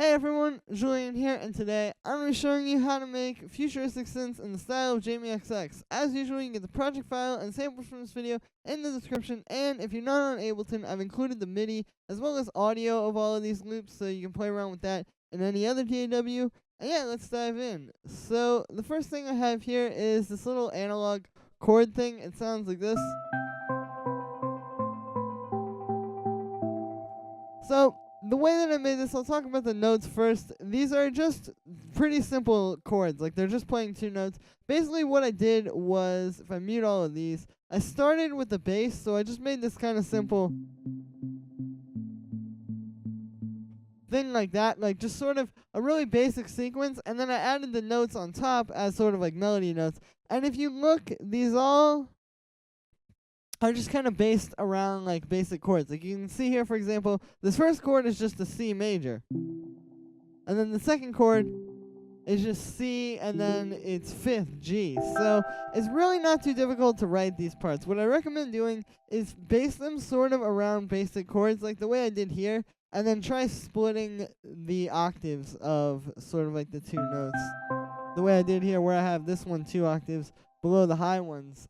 Hey everyone, Julian here, and today I'm going to be showing you how to make futuristic synths in the style of Jamie XX. As usual, you can get the project file and samples from this video in the description, and if you're not on Ableton, I've included the MIDI as well as audio of all of these loops so you can play around with that in any other DAW. And yeah, let's dive in. So the first thing I have here is this little analog chord thing. It sounds like this. So the way that I made this, I'll talk about the notes first. These are just pretty simple chords, like they're just playing two notes. Basically what I did was, if I mute all of these, I started with the bass, so I just made this kind of simple thing like that, like just sort of a really basic sequence, and then I added the notes on top as sort of like melody notes. And if you look, these all are just kind of based around like basic chords. Like you can see here, for example, this first chord is just a C major. And then the second chord is just C, and then it's fifth G. So it's really not too difficult to write these parts. What I recommend doing is base them sort of around basic chords, like the way I did here, and then try splitting the octaves of sort of like the two notes. The way I did here, where I have this one 2 octaves below the high ones.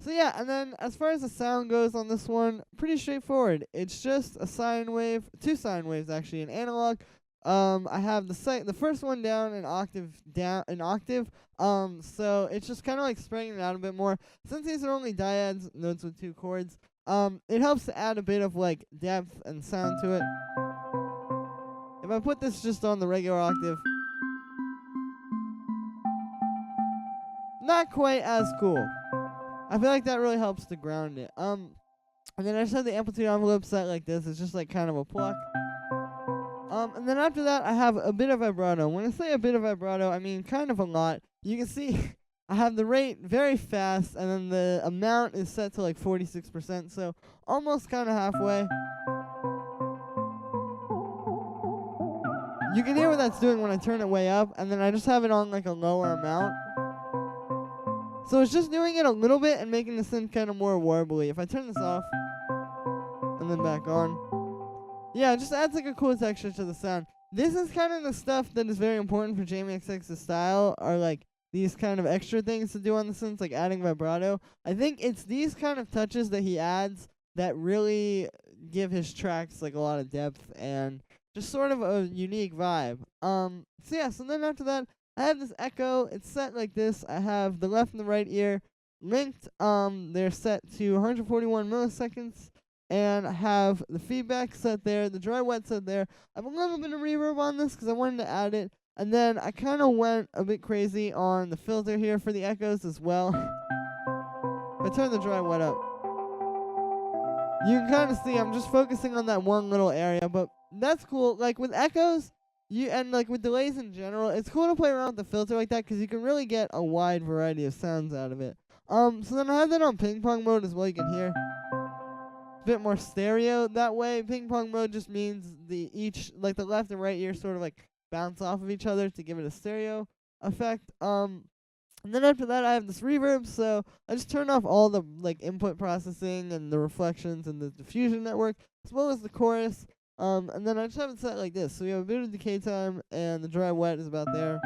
So yeah, and then as far as the sound goes on this one, pretty straightforward. It's just a sine wave, 2 sine waves actually, an analog. I have the first one down an octave. So it's just kind of like spreading it out a bit more. Since these are only dyads, notes with 2 chords, it helps to add a bit of like depth and sound to it. If I put this just on the regular octave, not quite as cool. I feel like that really helps to ground it. And then I just have the amplitude envelope set like this. It's just like kind of a pluck. And then after that, I have a bit of vibrato. When I say a bit of vibrato, I mean kind of a lot. You can see I have the rate very fast, and then the amount is set to like 46%, so almost kind of halfway. You can hear what that's doing when I turn it way up, and then I just have it on like a lower amount. So it's just doing it a little bit and making the synth kind of more warbly. If I turn this off and then back on, yeah, it just adds like a cool texture to the sound. This is kind of the stuff that is very important for Jamie XX's style, are like these kind of extra things to do on the synths, like adding vibrato. I think it's these kind of touches that he adds that really give his tracks like a lot of depth and just sort of a unique vibe. So yeah, so then after that, I have this echo. It's set like this. I have the left and the right ear linked. They're set to 141 milliseconds. And I have the feedback set there, the dry wet set there. I have a little bit of reverb on this because I wanted to add it. And then I kind of went a bit crazy on the filter here for the echoes as well. If I turn the dry wet up, you can kind of see I'm just focusing on that one little area, but that's cool. Like with echoes, and like with delays in general, it's cool to play around with the filter like that because you can really get a wide variety of sounds out of it. So then I have that on ping pong mode as well. You can hear a bit more stereo that way. Ping pong mode just means the left and right ear sort of like bounce off of each other to give it a stereo effect. And then after that, I have this reverb, so I just turn off all the like input processing and the reflections and the diffusion network, as well as the chorus. And then I just have it set like this. So we have a bit of decay time, and the dry wet is about there.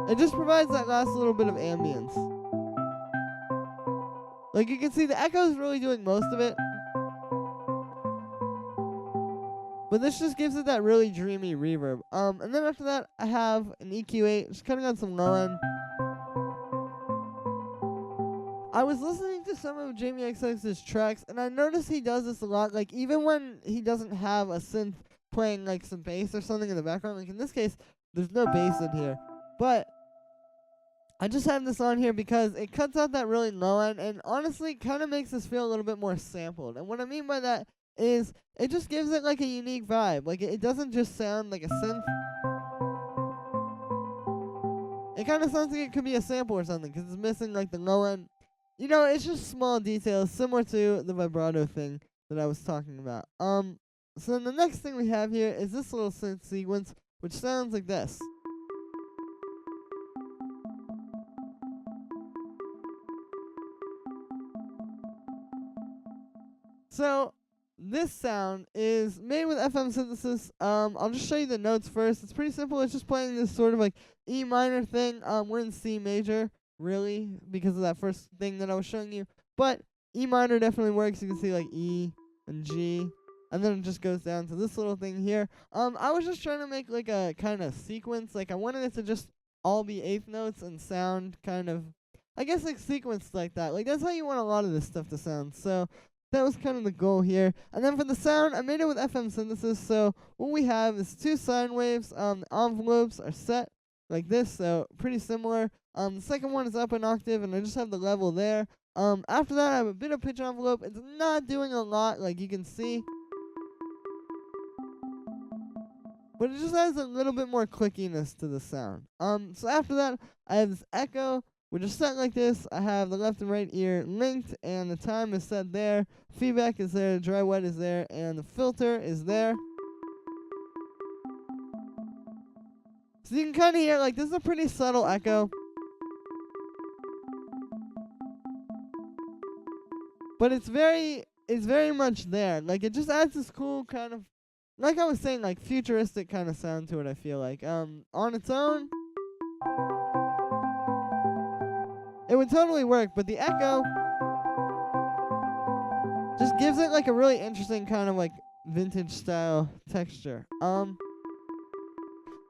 It just provides that last little bit of ambience. Like you can see, the echo is really doing most of it, but this just gives it that really dreamy reverb. And then after that, I have an EQ8, just cutting on some low end. I was listening to some of Jamie XX's tracks, and I noticed he does this a lot. Like, even when he doesn't have a synth playing, like, some bass or something in the background. Like, in this case, there's no bass in here. But I just have this on here because it cuts out that really low end, and honestly, kind of makes this feel a little bit more sampled. And what I mean by that is it just gives it, like, a unique vibe. Like, it doesn't just sound like a synth. It kind of sounds like it could be a sample or something because it's missing, like, the low end. You know, it's just small details similar to the vibrato thing that I was talking about. So then the next thing we have here is this little synth sequence, which sounds like this. So this sound is made with FM synthesis. I'll just show you the notes first. It's pretty simple. It's just playing this sort of like E minor thing. We're in C major, really, because of that first thing that I was showing you. But E minor definitely works. You can see like E and G, and then it just goes down to this little thing here. I was just trying to make like a kind of sequence. Like I wanted it to just all be eighth notes and sound kind of, I guess, like sequenced like that. Like that's how you want a lot of this stuff to sound. So that was kind of the goal here. And then for the sound, I made it with FM synthesis. So what we have is 2 sine waves. The envelopes are set like this, so pretty similar. The second one is up an octave, and I just have the level there. After that, I have a bit of pitch envelope. It's not doing a lot, like you can see, but it just adds a little bit more clickiness to the sound. So after that, I have this echo, which is set like this. I have the left and right ear linked, and the time is set there. Feedback is there, dry wet is there, and the filter is there. So you can kind of hear, like, this is a pretty subtle echo. But it's very much there. Like, it just adds this cool kind of, like I was saying, like, futuristic kind of sound to it, I feel like. On its own, it would totally work, but the echo just gives it, like, a really interesting kind of, like, vintage style texture.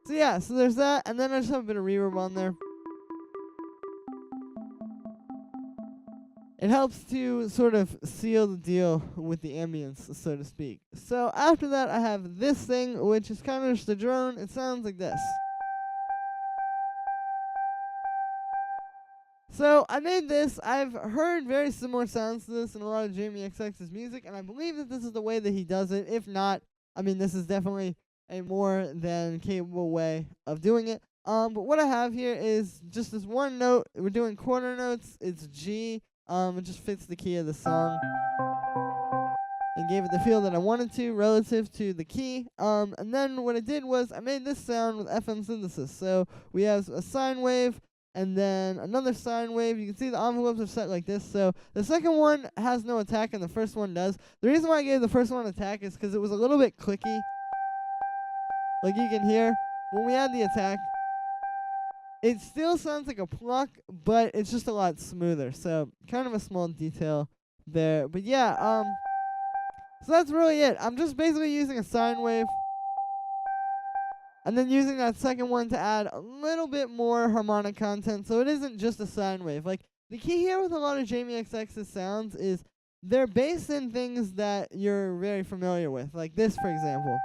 So yeah, so there's that, and then I just have a bit of reverb on there. It helps to sort of seal the deal with the ambience, so to speak. So after that, I have this thing, which is kind of just a drone. It sounds like this. So I made this. I've heard very similar sounds to this in a lot of Jamie XX's music, and I believe that this is the way that he does it. If not, I mean, this is definitely a more than capable way of doing it. But what I have here is just this one note. We're doing quarter notes. It's G. It just fits the key of the song and gave it the feel that I wanted to relative to the key. And then what I did was I made this sound with FM synthesis. So we have a sine wave and then another sine wave. You can see the envelopes are set like this. So the second one has no attack and the first one does. The reason why I gave the first one attack is because it was a little bit clicky. Like you can hear, when we add the attack, it still sounds like a pluck, but it's just a lot smoother. So kind of a small detail there. But yeah, so that's really it. I'm just basically using a sine wave and then using that second one to add a little bit more harmonic content. So it isn't just a sine wave. Like the key here with a lot of Jamie XX's sounds is they're based in things that you're very familiar with, like this, for example.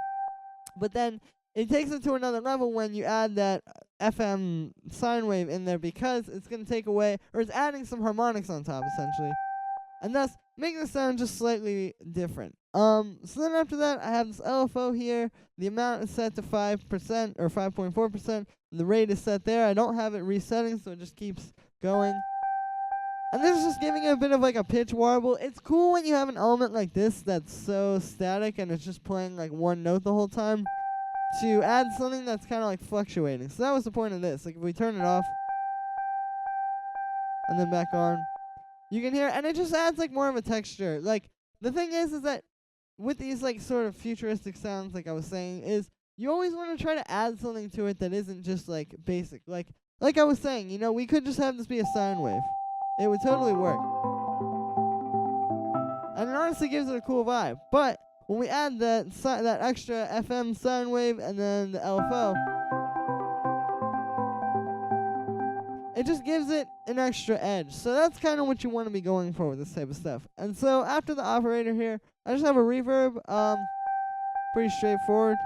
But then it takes it to another level when you add that FM sine wave in there, because it's going to take away, or it's adding some harmonics on top, essentially. And thus, making the sound just slightly different. So then after that, I have this LFO here. The amount is set to 5%, or 5.4%. The rate is set there. I don't have it resetting, so it just keeps going. And this is just giving it a bit of like a pitch warble. It's cool when you have an element like this that's so static and it's just playing like one note the whole time, to add something that's kind of like fluctuating. So that was the point of this. Like if we turn it off and then back on, you can hear, and it just adds like more of a texture. Like the thing is that with these like sort of futuristic sounds, like I was saying, is you always want to try to add something to it that isn't just like basic. Like I was saying, you know, we could just have this be a sine wave. It would totally work. And it honestly gives it a cool vibe. But when we add that extra FM sine wave and then the LFO, it just gives it an extra edge. So that's kind of what you want to be going for with this type of stuff. And so after the operator here, I just have a reverb. Pretty straightforward.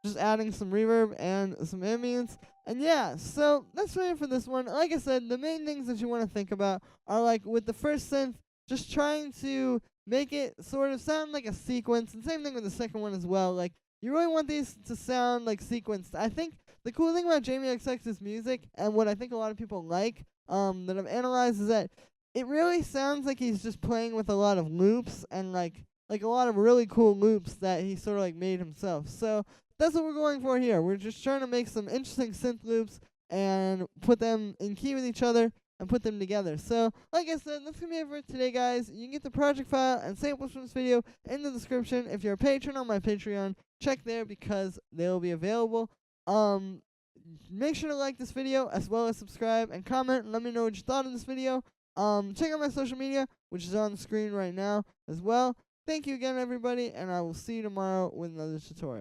Just adding some reverb and some ambience. And yeah, so that's really it for this one. Like I said, the main things that you want to think about are, like with the first synth, just trying to make it sort of sound like a sequence, and same thing with the second one as well. Like you really want these to sound like sequenced. I think the cool thing about Jamie XX's music, and what I think a lot of people like, that I've analyzed, is that it really sounds like he's just playing with a lot of loops, and like a lot of really cool loops that he sort of like made himself. So that's what we're going for here. We're just trying to make some interesting synth loops and put them in key with each other and put them together. So, like I said, that's going to be it for today, guys. You can get the project file and samples from this video in the description. If you're a patron on my Patreon, check there because they will be available. Make sure to like this video as well as subscribe and comment and let me know what you thought of this video. Check out my social media, which is on the screen right now as well. Thank you again, everybody, and I will see you tomorrow with another tutorial.